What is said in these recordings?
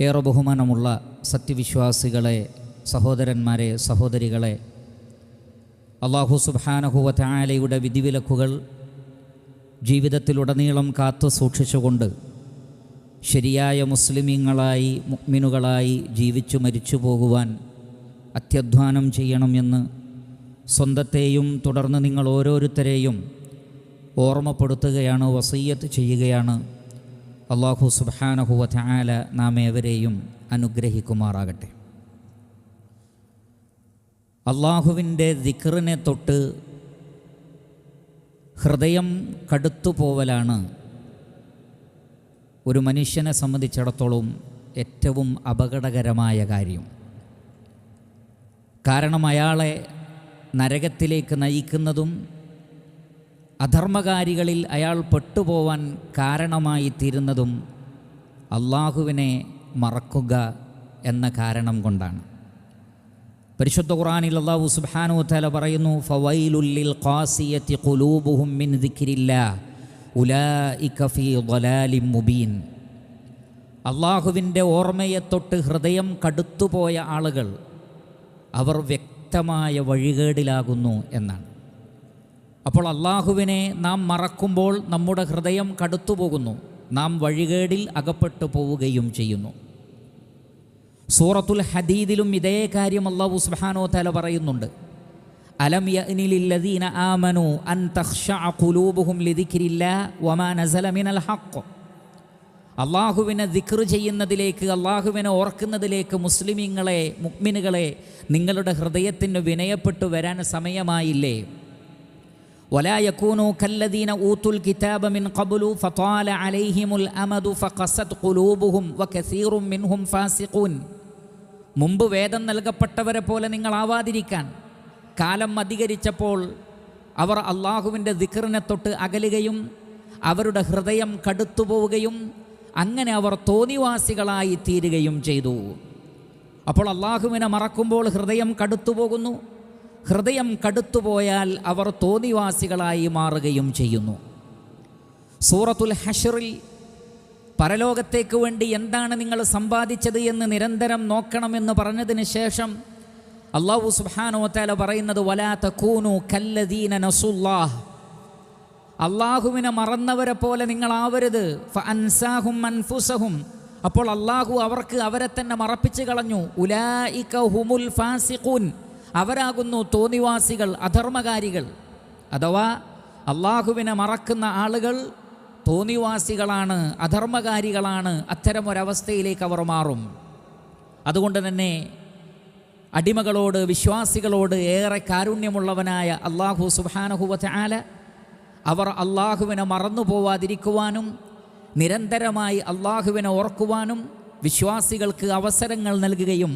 ഏറെ ബഹുമാനമുള്ള സത്യവിശ്വാസികളെ, സഹോദരന്മാരെ, സഹോദരികളെ, അല്ലാഹു സുബ്ഹാനഹു വ തആലയുടെ വിധിവിലക്കുകൾ ജീവിതത്തിലുടനീളം കാത്തു സൂക്ഷിച്ചുകൊണ്ട് ശരിയായ മുസ്ലിമീങ്ങളായി, മുഅ്മിനുകളായി ജീവിച്ചു മരിച്ചു പോകുവാൻ അത്യധ്വാനം ചെയ്യണമെന്ന് സ്വന്തത്തെയും തുടർന്ന് നിങ്ങൾ ഓരോരുത്തരെയും ഓർമ്മപ്പെടുത്തുകയാണ്, വസിയ്യത്ത് ചെയ്യുകയാണ്. അല്ലാഹു സുബ്ഹാനഹു വ തആല നാം ഏവരെയും അനുഗ്രഹിക്കുമാറാകട്ടെ. അള്ളാഹുവിൻ്റെ ദിക്റിനെ തൊട്ട് ഹൃദയം കടുത്തുപോവലാണ് ഒരു മനുഷ്യനെ സംബന്ധിച്ചിടത്തോളം ഏറ്റവും അപകടകരമായ കാര്യം. കാരണം അയാളെ നരകത്തിലേക്ക് നയിക്കുന്നതും അധർമ്മകാരികളിൽ അയാൾ പെട്ടുപോവാൻ കാരണമായി തീരുന്നതും അള്ളാഹുവിനെ മറക്കുക എന്ന കാരണം കൊണ്ടാണ്. പരിശുദ്ധ ഖുർആനിൽ അല്ലാഹു സുബ്ഹാനഹു വ തആല പറയുന്നു, ഫവൈലുൽ ലിൽ ഖാസിയത്തി ഖുലൂബുഹും മിൻ ദിക്രില്ലാഹ് ഉലൈക ഫീ ളലാലിൻ മുബീൻ. അള്ളാഹുവിൻ്റെ ഓർമ്മയെ തൊട്ട് ഹൃദയം കടുത്തുപോയ ആളുകൾ അവർ വ്യക്തമായ വഴികേടിലാകുന്നു എന്നാണ്. അപ്പോൾ അള്ളാഹുവിനെ നാം മറക്കുമ്പോൾ നമ്മുടെ ഹൃദയം കടുത്തുപോകുന്നു, നാം വഴികേടിൽ അകപ്പെട്ടു പോവുകയും ചെയ്യുന്നു. സൂറത്തുൽ ഹദീദിലും ഇതേ കാര്യം അല്ലാഹു സുബ്ഹാനഹു വ തആല പറയുന്നുണ്ട്. അലം യഅ്നി ലില്ലദീന ആമനു അൻ തഖ്ശഅ ഖുലൂബുഹും ലിദിക്രില്ലാഹി വമാ നസല മിനൽ ഹഖ്. അള്ളാഹുവിനെ ദിക്ർ ചെയ്യുന്നതിലേക്ക്, അള്ളാഹുവിനെ ഓർക്കുന്നതിലേക്ക് മുസ്ലിമീങ്ങളെ, മുഅ്മിനുകളെ, നിങ്ങളുടെ ഹൃദയത്തിന് വിനയപ്പെട്ടു വരാൻ സമയമായില്ലേ? ولا يكونوا كالذين اوتوا الكتاب من قبل فطال عليهم الامد فقست قلوبهم وكثير منهم فاسقون. മുമ്പ് വേദം നൽകപ്പെട്ടവരെ പോലെ നിങ്ങൾ ആവാതിരിക്കാൻ കാലം അധികരിച്ചപ്പോൾ അവർ അള്ളാഹുവിൻ്റെ ദിക്റിനെ തൊട്ട് അകലുകയും അവരുടെ ഹൃദയം കടുത്തുപോവുകയും അങ്ങനെ അവർ തോന്നിവാസികളായി തീരുകയും ചെയ്തു. അപ്പോൾ അള്ളാഹുവിനെ മറക്കുമ്പോൾ ഹൃദയം കടുത്തുപോകുന്നു. ഹൃദയം കടുത്തുപോയാൽ അവർ തോന്നിവാസികളായി മാറുകയും ചെയ്യുന്നു. സൂറത്തുൽ ഹശ്റിൽ പരലോകത്തേക്ക് വേണ്ടി എന്താണ് നിങ്ങൾ സമ്പാദിച്ചത് എന്ന് നിരന്തരം നോക്കണമെന്ന് പറഞ്ഞതിന് ശേഷം അല്ലാഹു സുബ്ഹാനഹു വ തആല പറയുന്നത്, വലാ തകൂനു കല്ലദീന നസുല്ലാഹ്. അള്ളാഹുവിനെ മറന്നവരെ പോലെ നിങ്ങളാവരുത്. ഫഅൻസാഹും അൻഫുസഹും. അപ്പോൾ അള്ളാഹു അവർക്ക് അവരെ തന്നെ മറപ്പിച്ചു കളഞ്ഞു. ഉലൈക ഹുമുൽ ഫാസിഖൂൻ. അവരാകുന്നു തോന്നിവാസികൾ, അധർമ്മകാരികൾ. അഥവാ അള്ളാഹുവിനെ മറക്കുന്ന ആളുകൾ തോന്നിവാസികളാണ്, അധർമ്മകാരികളാണ്. അത്തരമൊരവസ്ഥയിലേക്ക് അവർ മാറും. അതുകൊണ്ട് തന്നെ അടിമകളോട്, വിശ്വാസികളോട് ഏറെ കാരുണ്യമുള്ളവനായ അല്ലാഹു സുബ്ഹാനഹു വ തആല അവർ അള്ളാഹുവിനെ മറന്നു പോവാതിരിക്കുവാനും നിരന്തരമായി അള്ളാഹുവിനെ ഓർക്കുവാനും വിശ്വാസികൾക്ക് അവസരങ്ങൾ നൽകുകയും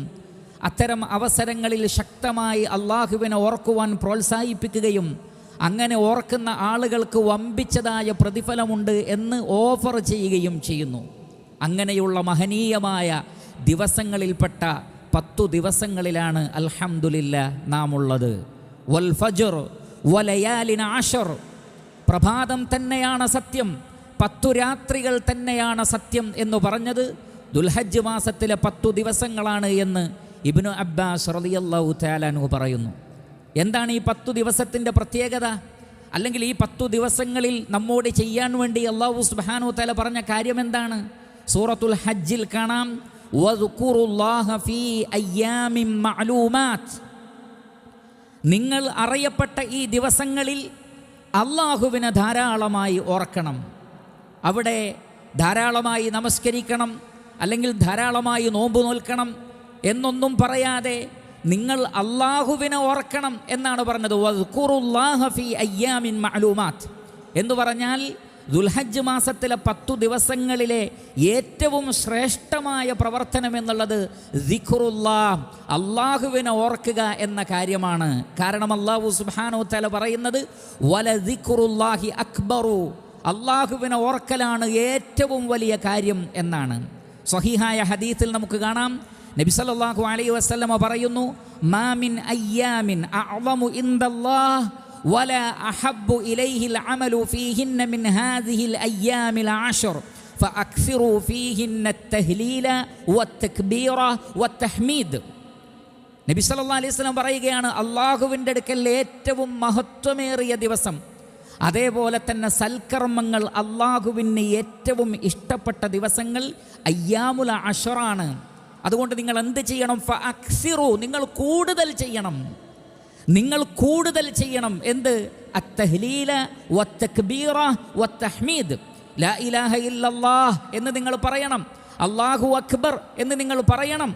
അത്തരം അവസരങ്ങളിൽ ശക്തമായി അള്ളാഹുവിനെ ഓർക്കുവാൻ പ്രോത്സാഹിപ്പിക്കുകയും അങ്ങനെ ഓർക്കുന്ന ആളുകൾക്ക് വമ്പിച്ചതായ പ്രതിഫലമുണ്ട് എന്ന് ഓഫർ ചെയ്യുകയും ചെയ്യുന്നു. അങ്ങനെയുള്ള മഹനീയമായ ദിവസങ്ങളിൽപ്പെട്ട 10 ദിവസങ്ങളിലാണ് അൽഹംദുലില്ലാഹ് നാം ഉള്ളത്. വൽ ഫജ്ർ വലയാലിൻ അശ്ർ. പ്രഭാതം തന്നെയാണ് സത്യം, 10 രാത്രികൾ തന്നെയാണ് സത്യം എന്ന് പറഞ്ഞത് ദുൽഹജ്ജ് മാസത്തിലെ 10 ദിവസങ്ങളാണ് എന്ന് ഇബ്നു അബ്ബാസ് റളിയല്ലാഹു തആല അൻഹു പറയുന്നു. എന്താണ് ഈ 10 ദിവസത്തിൻ്റെ പ്രത്യേകത? അല്ലെങ്കിൽ ഈ 10 ദിവസങ്ങളിൽ നമ്മോട് ചെയ്യാൻ വേണ്ടി അല്ലാഹു സുബ്ഹാനഹു തആല പറഞ്ഞ കാര്യം എന്താണ്? സൂറത്തുൽ ഹജ്ജിൽ കാണാം, വദ്കുറുല്ലാഹ ഫീ അയ്യാമിൻ മഅലൂമാത്ത്. നിങ്ങൾ അറിയപ്പെട്ട ഈ ദിവസങ്ങളിൽ അള്ളാഹുവിനെ ധാരാളമായി ഓർക്കണം. അവിടെ ധാരാളമായി നമസ്കരിക്കണം, അല്ലെങ്കിൽ ധാരാളമായി നോമ്പ് നോൽക്കണം എന്നൊന്നും പറയാതെ നിങ്ങൾ അള്ളാഹുവിനെ ഓർക്കണം എന്നാണ് പറഞ്ഞത്. വദ്കുറുല്ലാഹ ഫീ അയ്യാമിൻ മഅലൂമാത്ത് എന്ന് പറഞ്ഞാൽ ദുൽഹജ്ജ് മാസത്തിലെ 10 ദിവസങ്ങളിലെ ഏറ്റവും ശ്രേഷ്ഠമായ പ്രവർത്തനം എന്നുള്ളത് ദിക്റുല്ലാഹ്, അള്ളാഹുവിനെ ഓർക്കുക എന്ന കാര്യമാണ്. കാരണം അല്ലാഹു സുബ്ഹാനഹു വ തആല പറയുന്നത് വലദിക്റുല്ലാഹി അക്ബറു, അള്ളാഹുവിനെ ഓർക്കലാണ് ഏറ്റവും വലിയ കാര്യം എന്നാണ്. സ്വഹീഹായ ഹദീസിൽ നമുക്ക് കാണാം, നബി സല്ലല്ലാഹു അലൈഹി വസല്ലമ പറയുന്നു, മാ മിൻ അയ്യാമിൻ അഅ്ളമു ഇൻദല്ലാഹ് വലാ അഹബ്ബു ഇലൈഹിൽ അമലു ഫീഹിന്ന മിൻ ഹാദിഹിൽ അയ്യാമിൽ അശ്ർ ഫഅക്സിറൂ ഫീഹിന്ന തഹ്ലീല വത്തക്ബീറ വത്തഹ്മീദ്. നബി സല്ലല്ലാഹു അലൈഹി വസല്ലം പറയുകയാണ്, അള്ളാഹുവിൻ്റെ അടുക്കൽ ഏറ്റവും മഹത്വമേറിയ ദിവസം, അതേപോലെ തന്നെ സൽക്കർമ്മങ്ങൾ അള്ളാഹുവിന് ഏറ്റവും ഇഷ്ടപ്പെട്ട ദിവസങ്ങൾ അയ്യാമുൽ അശ്റാണ്. അതുകൊണ്ട് നിങ്ങൾ എന്ത് ചെയ്യണം? ഫഅക്സിറൂ, നിങ്ങൾ കൂടുതൽ ചെയ്യണം, നിങ്ങൾ കൂടുതൽ ചെയ്യണം. എന്ത്? അത്തഹ്ലീല വത്തക്ബീറ വത്തഹ്മീദ്. ലാ ഇലാഹ ഇല്ലല്ലാഹ് എന്ന് നിങ്ങൾ പറയണം, അല്ലാഹു അക്ബർ എന്ന് നിങ്ങൾ പറയണം,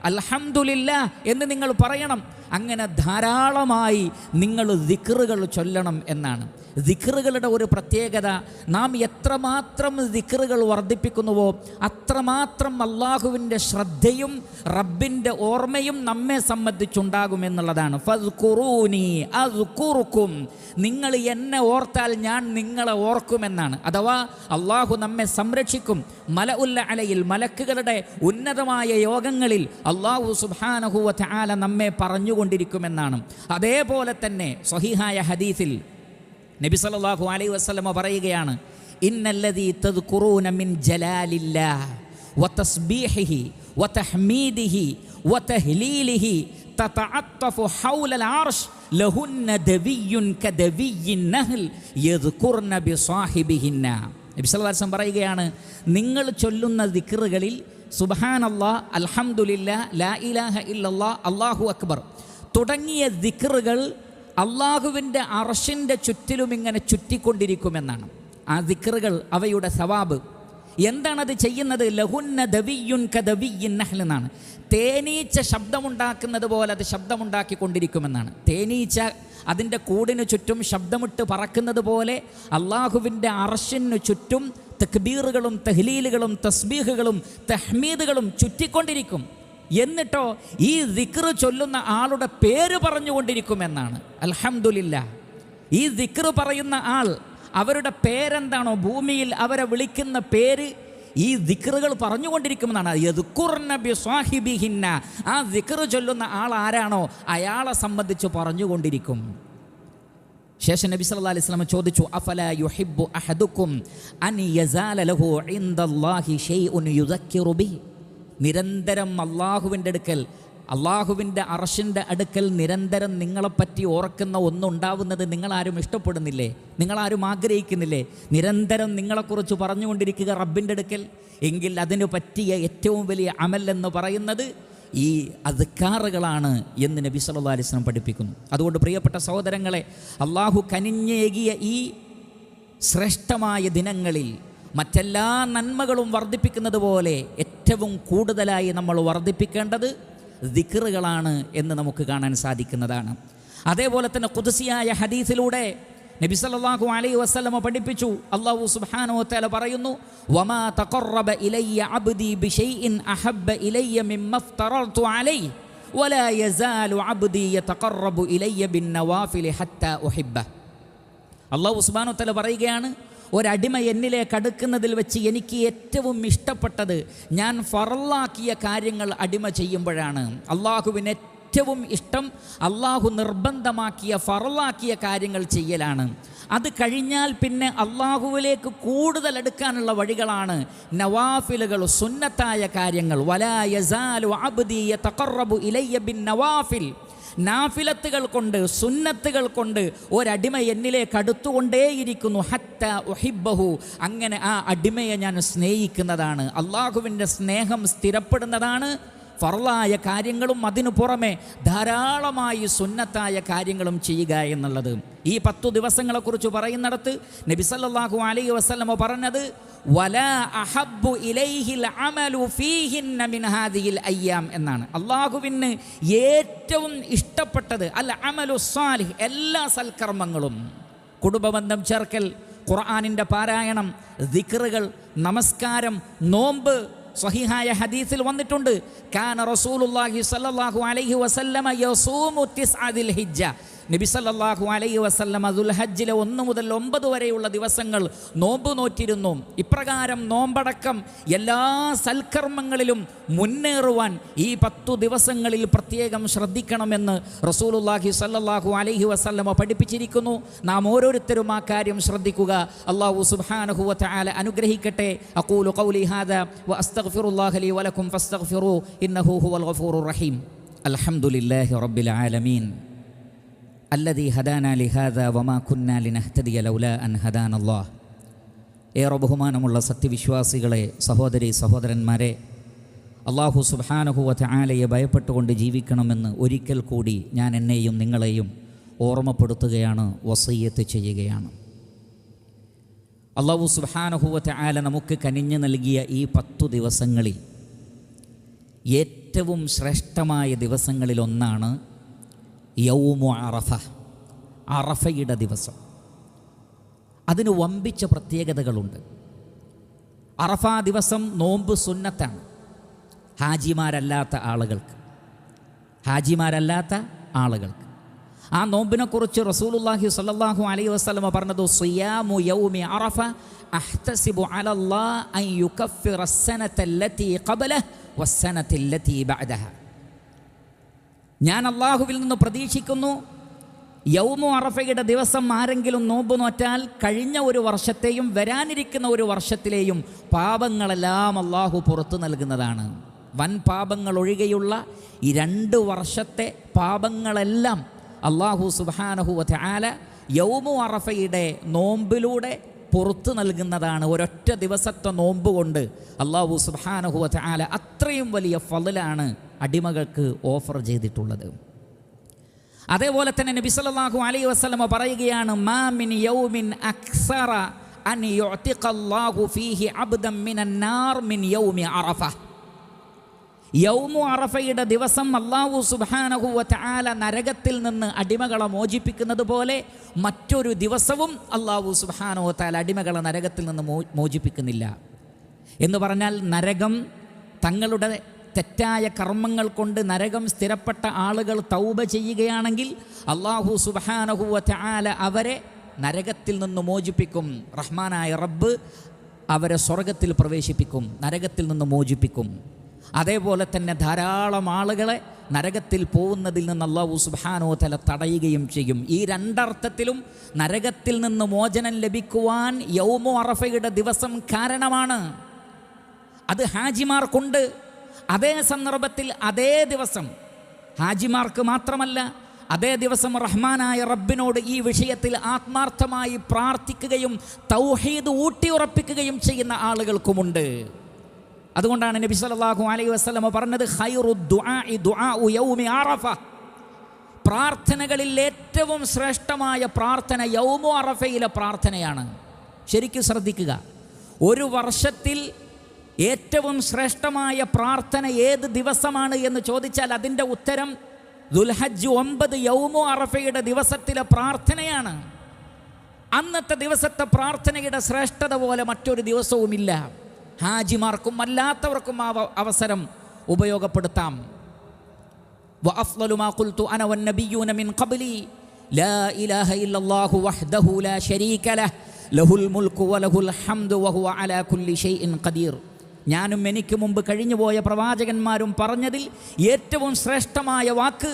അൽഹംദുലില്ലാഹ് എന്ന് നിങ്ങൾ പറയണം. അങ്ങനെ ധാരാളമായി നിങ്ങൾ ദിക്റുകൾ ചൊല്ലണം എന്നാണ്. ദിക്റുകളുടെ ഒരു പ്രത്യേകത, നാം എത്രമാത്രം ദിക്റുകൾ വർദ്ധിപ്പിക്കുന്നുവോ അത്രമാത്രം അള്ളാഹുവിൻ്റെ ശ്രദ്ധയും റബ്ബിൻ്റെ ഓർമ്മയും നമ്മെ സംബന്ധിച്ചുണ്ടാകുമെന്നുള്ളതാണ്. ഫദ്കുറൂനി അദ്കുറുക്കും, നിങ്ങൾ എന്നെ ഓർത്താൽ ഞാൻ നിങ്ങളെ ഓർക്കുമെന്നാണ്. അഥവാ അള്ളാഹു നമ്മെ സംരക്ഷിക്കും. മലഉൽ അലയിൽ, മലക്കുകളുടെ ഉന്നതമായ യോഗങ്ങളിൽ അള്ളാഹു സുബ്ഹാനഹു വ തആല നമ്മെ പറഞ്ഞുകൊണ്ടിരിക്കുമെന്നാണ്. അതേപോലെ തന്നെ സ്വഹീഹായ ഹദീസിൽ നബി സല്ലല്ലാഹു അലൈഹി വസല്ലമ പറയുകയാണ്, ഇന്നല്ലദീ തദ്കുറൂന മിൻ ജലാലില്ലാഹ് വതസ്ബീഹിഹി വതഹ്മീദിഹി വതഹ്ലീലിഹി തതഅത്തഫു ഹൗലൽ അർശ് ലഹുന്ന ദവിയ്യുൻ കദവിയ്യിൻ നഹ്ൽ യദ്കുർന ബിസാഹിബിഹിന്ന. നബി സല്ലല്ലാഹു അലൈഹി വസല്ലം പറയുകയാണ്, നിങ്ങൾ ചൊല്ലുന്ന ദിക്റുകളിൽ സുബ്ഹാനല്ലാഹ്, അൽഹംദുലില്ലാഹ്, ലാ ഇലാഹ ഇല്ലല്ലാഹ്, അല്ലാഹു അക്ബർ തുടങ്ങിയ ദിക്റുകൾ അള്ളാഹുവിൻ്റെ അർശിൻ്റെ ചുറ്റിലും ഇങ്ങനെ ചുറ്റിക്കൊണ്ടിരിക്കുമെന്നാണ്. ആ ദിക്റുകൾ, അവയുടെ സവാബ് എന്താണത് ചെയ്യുന്നത്? ലഹുന്ന ദവിയ്യുൻ കദവിയ്യിൻ നഹ്ൽ എന്നാണ്. തേനീച്ച ശബ്ദമുണ്ടാക്കുന്നത് പോലെ അത് ശബ്ദമുണ്ടാക്കിക്കൊണ്ടിരിക്കുമെന്നാണ്. തേനീച്ച അതിൻ്റെ കൂടിന് ചുറ്റും ശബ്ദമിട്ട് പറക്കുന്നത് പോലെ അള്ളാഹുവിൻ്റെ അർശിന് ചുറ്റും തക്ബീറുകളും തഹ്ലീലുകളും തസ്ബീഹുകളും തഹ്മീദുകളും ചുറ്റിക്കൊണ്ടിരിക്കും. എന്നിട്ടോ ഈ ദിക്ർ ചൊല്ലുന്ന ആളുടെ പേര് പറഞ്ഞുകൊണ്ടിരിക്കുമെന്നാണ്. അൽഹംദുലില്ലാഹ്, ഈ ദിക്ർ പറയുന്ന ആൾ, അവരുടെ പേരെന്താണോ, ഭൂമിയിൽ അവരെ വിളിക്കുന്ന പേര് ഈ ദിക്റുകൾ പറഞ്ഞുകൊണ്ടിരിക്കുമെന്നാണ്. യദ്കുർന ബിസാഹിബിഹിന്ന, ആ ദിക്ർ ചൊല്ലുന്ന ആൾ ആരാണോ അയാളെ സംബന്ധിച്ച് പറഞ്ഞുകൊണ്ടിരിക്കും. ശേഷം നബി സല്ലല്ലാഹു അലൈഹി വസല്ലം ചോദിച്ചു, അഫലാ യുഹിബ്ബു അഹദുക്കും അൻ യസാല ലഹു ഇൻദല്ലാഹി ഷൈഉൻ യുദക്കിറു ബിഹി. നിരന്തരം അള്ളാഹുവിൻ്റെ അടുക്കൽ, അള്ളാഹുവിൻ്റെ അർശിൻ്റെ അടുക്കൽ നിരന്തരം നിങ്ങളെപ്പറ്റി ഓർക്കുന്ന ഒന്നുണ്ടാവുന്നത് നിങ്ങളാരും ഇഷ്ടപ്പെടുന്നില്ലേ? നിങ്ങളാരും ആഗ്രഹിക്കുന്നില്ലേ? നിരന്തരം നിങ്ങളെക്കുറിച്ച് പറഞ്ഞുകൊണ്ടിരിക്കുക റബ്ബിൻ്റെ അടുക്കൽ. എങ്കിൽ അതിന് പറ്റിയ ഏറ്റവും വലിയ അമൽ എന്ന് പറയുന്നത് ഈ അദ്കാറുകളാണ് എന്ന് നബി സല്ലല്ലാഹു അലൈഹി വസല്ലം പഠിപ്പിക്കുന്നു. അതുകൊണ്ട് പ്രിയപ്പെട്ട സഹോദരങ്ങളെ, അള്ളാഹു കനിഞ്ഞേകിയ ഈ ശ്രേഷ്ഠമായ ദിനങ്ങളിൽ മറ്റെല്ലാ നന്മകളും വർദ്ധിപ്പിക്കുന്നത് പോലെ ഏറ്റവും കൂടുതലായി നമ്മൾ വർദ്ധിപ്പിക്കേണ്ടത് ദിക്റുകളാണ് എന്ന് നമുക്ക് കാണാൻ സാധിക്കുന്നതാണ്. അതേപോലെ തന്നെ ഖുദ്സിയായ ഹദീസിലൂടെ നബി സല്ലല്ലാഹു അലൈഹി വസല്ലമ പഠിപ്പിച്ചു. അല്ലാഹു സുബ്ഹാനഹു വ തആല പറയുന്നു, വമാ തഖറബ ഇലയ്യ അബ്ദി ബിശൈഇൻ അഹബ്ബ ഇലയ്യ മിമ്മ ഫ്തറതു അലൈഹി വലാ യസാലു അബ്ദി യതഖറബു ഇലയ്യ ബിന്നവാഫിൽ ഹത്താ ഉഹിബ്ബ. അല്ലാഹു സുബ്ഹാനഹു വ തആല പറയുകയാണ്, ഒരടിമ എന്നിലേക്ക് അടുക്കുന്നതിൽ വെച്ച് എനിക്ക് ഏറ്റവും ഇഷ്ടപ്പെട്ടത് ഞാൻ ഫറലാക്കിയ കാര്യങ്ങൾ അടിമ ചെയ്യുമ്പോഴാണ്. അള്ളാഹുവിന് ഏറ്റവും ഇഷ്ടം അള്ളാഹു നിർബന്ധമാക്കിയ ഫറലാക്കിയ കാര്യങ്ങൾ ചെയ്യലാണ്. അത് കഴിഞ്ഞാൽ പിന്നെ അള്ളാഹുവിലേക്ക് കൂടുതൽ അടുക്കാനുള്ള വഴികളാണ് നവാഫിലുകൾ, സുന്നത്തായ കാര്യങ്ങൾ. വലാ യസാലു അബ്ദി യതഖറബു ഇലയ്യ ബിൻ നവാഫിൽ, നാഫിലത്തുകൾ കൊണ്ട്, സുന്നത്തുകൾ കൊണ്ട് ഒരടിമ എന്നിലേക്ക് അടുത്തുകൊണ്ടേയിരിക്കുന്നു. ഹത്ത ഉഹിബ്ബഹു, അങ്ങനെ ആ അടിമയെ ഞാൻ സ്നേഹിക്കുന്നതാണ്. അള്ളാഹുവിൻ്റെ സ്നേഹം സ്ഥിരപ്പെടുന്നതാണ് ഫർളായ കാര്യങ്ങളും അതിനു പുറമെ ധാരാളമായി സുന്നത്തായ കാര്യങ്ങളും ചെയ്യുക എന്നുള്ളത്. ഈ 10 ദിവസങ്ങളെക്കുറിച്ച് പറയുന്നിടത്ത് നബി സല്ലല്ലാഹു അലൈഹി വസല്ലമ പറഞ്ഞത്, വലാ അഹബ്ബു ഇലൈഹിൽ അമലു ഫീഹിന്ന മിൻ ഹാദിഹിൽ അയ്യാം എന്നാണ്. അള്ളാഹുവിന് ഏറ്റവും ഇഷ്ടപ്പെട്ടത് അൽ അമലു സ്വാലിഹ്, എല്ലാ സൽക്കർമ്മങ്ങളും, കുടുംബബന്ധം ചേർക്കൽ, ഖുർആനിൻ്റെ പാരായണം, ദിക്റുകൾ, നമസ്കാരം, നോമ്പ്. സ്വഹീഹായ ഹദീസിൽ വന്നിട്ടുണ്ട്, കാന റസൂലുള്ളാഹി സ്വല്ലല്ലാഹു അലൈഹി വസല്ലമ യസൂമു 9 ദിൽഹിജ്ജ. നബി സല്ലല്ലാഹു അലൈഹി വസല്ലം ദുൽഹജ്ജിലെ 1 മുതൽ 9 വരെയുള്ള ദിവസങ്ങൾ നോമ്പ് നോറ്റിരുന്നു. ഇപ്രകാരം നോമ്പടക്കം എല്ലാ സൽക്കർമ്മങ്ങളിലും മുന്നേറുവാൻ ഈ 10 ദിവസങ്ങളിൽ പ്രത്യേകം ശ്രദ്ധിക്കണമെന്ന് റസൂലുള്ളാഹി സല്ലല്ലാഹു അലൈഹി വസല്ലം പഠിപ്പിച്ചിരിക്കുന്നു. നാം ഓരോരുത്തരും ആ കാര്യം ശ്രദ്ധിക്കുക. അല്ലാഹു സുബ്ഹാനഹു വ തആല അനുഗ്രഹിക്കട്ടെ. അഖൂലു ഖൗലി ഹാദാ വ അസ്തഗ്ഫിറുല്ലാഹ ലി വലക്കും ഫസ്തഗ്ഫിറൂ ഇന്നഹു ഹുവൽ ഗഫൂറുർ റഹീം. അൽഹംദുലില്ലാഹി റബ്ബിൽ ആലമീൻ അല്ലദീ ഹദാനാ ലിഹാദാ വമാ കുന്നാ ലിനഹ്തദിയ ലൗലാ അൻ ഹദാനല്ലാഹ്. ഏറെ ബഹുമാനമുള്ള സത്യവിശ്വാസികളെ, സഹോദരി സഹോദരന്മാരെ, അല്ലാഹു സുബ്ഹാനഹു വ തആലയെ ഭയപ്പെട്ടുകൊണ്ട് ജീവിക്കണമെന്ന് ഒരിക്കൽ കൂടി ഞാൻ എന്നെയും നിങ്ങളെയും ഓർമ്മപ്പെടുത്തുകയാണ്, വസിയ്യത്ത് ചെയ്യുകയാണ്. അല്ലാഹു സുബ്ഹാനഹു വ തആല നമുക്ക് കനിഞ്ഞു നൽകിയ ഈ 10 ദിവസങ്ങളിൽ ഏറ്റവും ശ്രേഷ്ഠമായ ദിവസങ്ങളിലൊന്നാണ് യൗമു അറഫ, അറഫയുടെ ദിവസം. അതിന് വമ്പിച്ച പ്രത്യേകതകളുണ്ട്. അറഫ ദിവസം നോമ്പ് സുന്നത്താണ് ഹാജിമാരല്ലാത്ത ആളുകൾക്ക്. ആ നോമ്പിനെക്കുറിച്ച് റസൂലുള്ളാഹി സ്വല്ലല്ലാഹു അലൈഹി വസല്ലം പറഞ്ഞത് സിയാമു യൗമി അറഫ അഹ്തസിബു അലല്ലാഹ് അൻ യുകഫിറ അസ്സനതല്ലതി ഖബലഹു വസ്സനതല്ലതി ബഅദഹ. ഞാൻ അല്ലാഹുവിൽ നിന്ന് പ്രതീക്ഷിക്കുന്നു, യൗമു അറഫയുടെ ദിവസം ആരെങ്കിലും നോമ്പ് നോറ്റാൽ കഴിഞ്ഞ ഒരു വർഷത്തെയും വരാനിരിക്കുന്ന ഒരു വർഷത്തിലെയും പാപങ്ങളെല്ലാം അല്ലാഹു പുറത്തു നൽകുന്നതാണ്. വൻ പാപങ്ങൾ ഒഴികെയുള്ള ഈ 2 വർഷത്തെ പാപങ്ങളെല്ലാം അല്ലാഹു സുബ്ഹാനഹു വ തആല യൗമു അറഫയുടെ നോമ്പിലൂടെ പുറത്തു നൽകുന്നതാണ്. ഒരൊറ്റ ദിവസത്തെ നോമ്പ് കൊണ്ട് അല്ലാഹു സുബ്ഹാനഹു വ തആല അത്രയും വലിയ ഫളലാണ് അടിമകൾക്ക് ഓഫർ ചെയ്തിട്ടുള്ളത്. അതേപോലെ തന്നെ നബി സല്ലല്ലാഹു അലൈഹി വസല്ലം പറയുകയാണ്, മാ മിൻ യൗമിൻ അക്സറ അൻ യുഅ്തിഖല്ലാഹു ഫീഹി അബ്ദൻ മിനൻ നാർ മിൻ യൗമി അറഫ. യൗമു അറഫയുടെ ദിവസം അല്ലാഹു സുബ്ഹാനഹു വ തആല നരകത്തിൽ നിന്ന് അടിമകളെ മോചിപ്പിക്കുന്നത് പോലെ മറ്റൊരു ദിവസവും അല്ലാഹു സുബ്ഹാനഹു വ തആല അടിമകളെ നരകത്തിൽ നിന്ന് മോചിപ്പിക്കുന്നില്ല. എന്ന് പറഞ്ഞാൽ നരകം തങ്ങളുടെ തെറ്റായ കർമ്മങ്ങൾ കൊണ്ട് നരകം സ്ഥിരപ്പെട്ട ആളുകൾ തൗബ ചെയ്യുകയാണെങ്കിൽ അല്ലാഹു സുബ്ഹാനഹു വ തആല അവരെ നരകത്തിൽ നിന്ന് മോചിപ്പിക്കും. റഹ്മാനായ റബ്ബ് അവരെ സ്വർഗത്തിൽ പ്രവേശിപ്പിക്കും, നരകത്തിൽ നിന്ന് മോചിപ്പിക്കും. അതേപോലെ തന്നെ ധാരാളം ആളുകളെ നരകത്തിൽ പോകുന്നതിൽ നിന്ന് അല്ലാഹു സുബ്ഹാനഹു വ തആല തടയുകയും ചെയ്യും. ഈ 2 അർത്ഥത്തിലും നരകത്തിൽ നിന്ന് മോചനം ലഭിക്കുവാൻ യൗമു അറഫയുടെ ദിവസം കാരണമാണ്. അത് ഹാജിമാർക്കുണ്ട്. അതേ സന്ദർഭത്തിൽ അതേ ദിവസം ഹാജിമാർക്ക് മാത്രമല്ല, അതേ ദിവസം റഹ്മാനായ റബ്ബിനോട് ഈ വിഷയത്തിൽ ആത്മാർത്ഥമായി പ്രാർത്ഥിക്കുകയും തൗഹീദ് ഊട്ടിയുറപ്പിക്കുകയും ചെയ്യുന്ന ആളുകൾക്കുമുണ്ട്. അതുകൊണ്ടാണ് നബി സല്ലല്ലാഹു അലൈഹി വസല്ലം പറഞ്ഞത്, ഖൈറു ദുആഇ ദുആഉ യൗമി അറഫ. പ്രാർത്ഥനകളിൽ ഏറ്റവും ശ്രേഷ്ഠമായ പ്രാർത്ഥന യൗമു അറഫയിലെ പ്രാർത്ഥനയാണ്. ശരിക്കും ശ്രദ്ധിക്കുക. ഒരു വർഷത്തിൽ ഏറ്റവും ശ്രേഷ്ഠമായ പ്രാർത്ഥന ഏത് ദിവസമാണ് എന്ന് ചോദിച്ചാൽ അതിൻ്റെ ഉത്തരം ദുൽഹജ്ജ് 9 യൗമു അറഫയുടെ ദിവസത്തിലെ പ്രാർത്ഥനയാണ്. അന്നത്തെ ദിവസത്തെ പ്രാർത്ഥനയുടെ ശ്രേഷ്ഠത പോലെ മറ്റൊരു ദിവസവുമില്ല. ഹാജിമാർക്കും അല്ലാത്തവർക്കും ആ അവസരം ഉപയോഗപ്പെടുത്താം. വഅഫ്ളലു മാ ഖുൽതു അന വന്നബിയ്യൂന മിൻ ഖബ്ലി ലാ ഇലാഹ ഇല്ലല്ലാഹു വഹ്ദഹു ലാ ശരീക ലഹ് ലഹുൽ മുൽക്കു വലഹുൽ ഹംദു വഹുവ അലാ കുല്ലി ഷൈഇൻ ഖദീർ. ഞാനും എനിക്ക് മുമ്പ് കഴിഞ്ഞുപോയ പ്രവാചകന്മാരും പറഞ്ഞതിൽ ഏറ്റവും ശ്രേഷ്ഠമായ വാക്ക്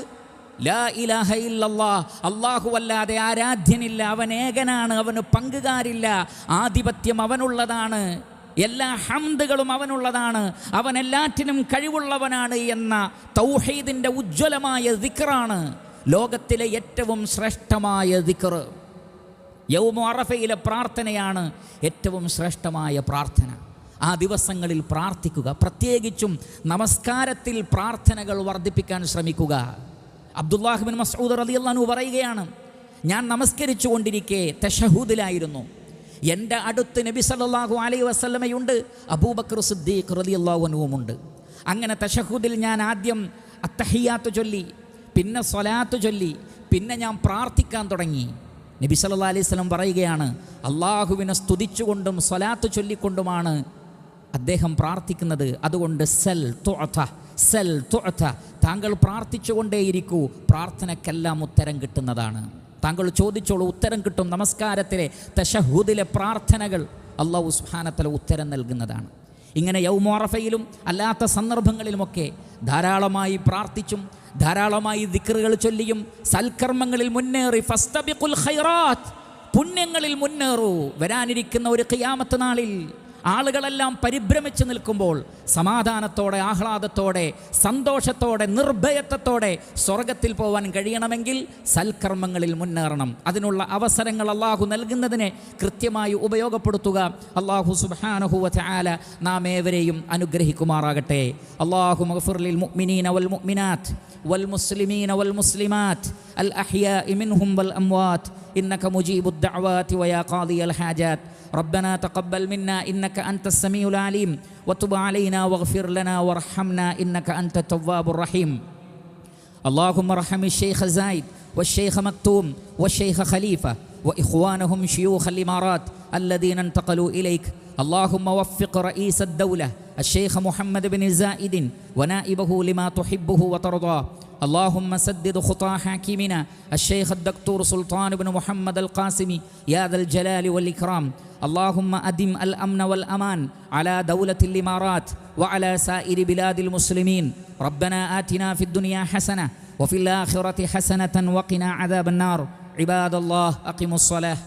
ലാ ഇലാഹ ഇല്ലല്ലാഹ്, അല്ലാഹുവല്ലാതെ ആരാധ്യനില്ല, അവൻ ഏകനാണ്, അവന് പങ്കുകാരില്ല, ആധിപത്യം അവനുള്ളതാണ്, എല്ലാ ഹംദുകളും അവനുള്ളതാണ്, അവൻ എല്ലാറ്റിനും കഴിവുള്ളവനാണ് എന്ന തൗഹീദിൻ്റെ ഉജ്ജ്വലമായ ദിക്റാണ് ലോകത്തിലെ ഏറ്റവും ശ്രേഷ്ഠമായ ദിക്ർ. യൗമു അറഫയിലെ പ്രാർത്ഥനയാണ് ഏറ്റവും ശ്രേഷ്ഠമായ പ്രാർത്ഥന. ആ ദിവസങ്ങളിൽ പ്രാർത്ഥിക്കുക. പ്രത്യേകിച്ചും നമസ്കാരത്തിൽ പ്രാർത്ഥനകൾ വർദ്ധിപ്പിക്കാൻ ശ്രമിക്കുക. അബ്ദുല്ലാഹ് ബിൻ മസ്ഊദ് റളിയല്ലാഹു അൻഹു പറയുകയാണ്, ഞാൻ നമസ്കരിച്ചു കൊണ്ടിരിക്കെ തശഹൂദിലായിരുന്നു. എൻ്റെ അടുത്ത് നബി സല്ലല്ലാഹു അലൈഹി വസല്ലമയുണ്ട്, അബൂബക്കർ സിദ്ദീഖ് റളിയല്ലാഹു അൻഹുമുണ്ട്. അങ്ങനെ തശഹൂദിൽ ഞാൻ ആദ്യം അത്തഹിയാത്ത് ചൊല്ലി, പിന്നെ സ്വലാത്ത് ചൊല്ലി, പിന്നെ ഞാൻ പ്രാർത്ഥിക്കാൻ തുടങ്ങി. നബി സല്ലല്ലാഹു അലൈഹി വസല്ലം പറയുകയാണ്, അള്ളാഹുവിനെ സ്തുതിച്ചുകൊണ്ടും സ്വലാത്ത് ചൊല്ലിക്കൊണ്ടുമാണ് അദ്ദേഹം പ്രാർത്ഥിക്കുന്നത്. അതുകൊണ്ട് സൽ തുഅത, താങ്കൾ പ്രാർത്ഥിച്ചുകൊണ്ടേയിരിക്കൂ, പ്രാർത്ഥനയ്ക്കെല്ലാം ഉത്തരം കിട്ടുന്നതാണ്. താങ്കൾ ചോദിച്ചോളൂ, ഉത്തരം കിട്ടും. നമസ്കാരത്തിലെ തശഹുദിലെ പ്രാർത്ഥനകൾ അല്ലാഹു സുബ്ഹാനഹു വ തആല ഉത്തരം നൽകുന്നതാണ്. ഇങ്ങനെ യൗമു അറഫയിലും അല്ലാത്ത സന്ദർഭങ്ങളിലുമൊക്കെ ധാരാളമായി പ്രാർത്ഥിച്ചും ധാരാളമായി ദിക്റുകൾ ചൊല്ലിയും സൽക്കർമ്മങ്ങളിൽ മുന്നേറി ഫസ്തബിഖുൽ ഖൈറാത്ത്, പുണ്യങ്ങളിൽ മുന്നേറൂ. വരാനിരിക്കുന്ന ഒരു ഖിയാമത്ത് നാളിൽ ആളുകളെല്ലാം പരിഭ്രമിച്ച് നിൽക്കുമ്പോൾ സമാധാനത്തോടെ, ആഹ്ലാദത്തോടെ, സന്തോഷത്തോടെ, നിർഭയത്വത്തോടെ സ്വർഗത്തിൽ പോകാൻ കഴിയണമെങ്കിൽ സൽക്കർമ്മങ്ങളിൽ മുന്നേറണം. അതിനുള്ള അവസരങ്ങൾ അള്ളാഹു നൽകുന്നതിനെ കൃത്യമായി ഉപയോഗപ്പെടുത്തുക. അള്ളാഹു സുബ്ഹാനഹു വ തആല നാം ഏവരെയും അനുഗ്രഹിക്കുമാറാകട്ടെ. അല്ലാഹു മഗ്ഫിർ ലിൽ മുഅ്മിനീന വൽ മുഅ്മിനാത്ത് വൽ മുസ്ലിമീന വൽ മുസ്ലിമാത്ത് അൽ അഹ്യാഇ മിൻഹും വൽ അംവാത്ത് ഇന്നക മുജീബുദ് ദഅവാതി വയാ ഖാദിയൽ ഹാജാത്ത്. ربنا تقبل منا إنك أنت السميع العليم وتب علينا واغفر لنا وارحمنا إنك أنت التواب الرحيم. اللهم ارحم الشيخ زايد والشيخ مكتوم والشيخ خليفة وإخوانهم شيوخ الإمارات الذين انتقلوا إليك. اللهم وفق رئيس الدولة الشيخ محمد بن زايد ونائبه لما تحبه وترضاه. اللهم سدد خطى حاكمنا الشيخ الدكتور سلطان بن محمد القاسمي يا ذا الجلال والإكرام. اللهم أدم الأمن والأمان على دولة الإمارات وعلى سائر بلاد المسلمين. ربنا آتنا في الدنيا حسنة وفي الآخرة حسنة وقنا عذاب النار. عباد الله أقيموا الصلاة.